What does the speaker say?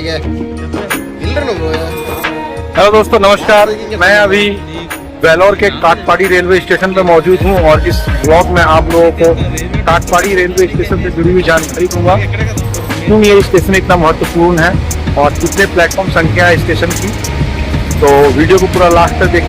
Hello दोस्तों, नमस्कार। मैं अभी वेलोर के काटपाड़ी रेलवे स्टेशन पर मौजूद हूं और इस ब्लॉग में आप लोगों को काटपाड़ी रेलवे स्टेशन से जुड़ी हुई जानकारी दूंगा। क्यों ये स्टेशन इतना महत्वपूर्ण है और कितने प्लेटफॉर्म संख्या है स्टेशन की। तो वीडियो को पूरा लास्ट तक देख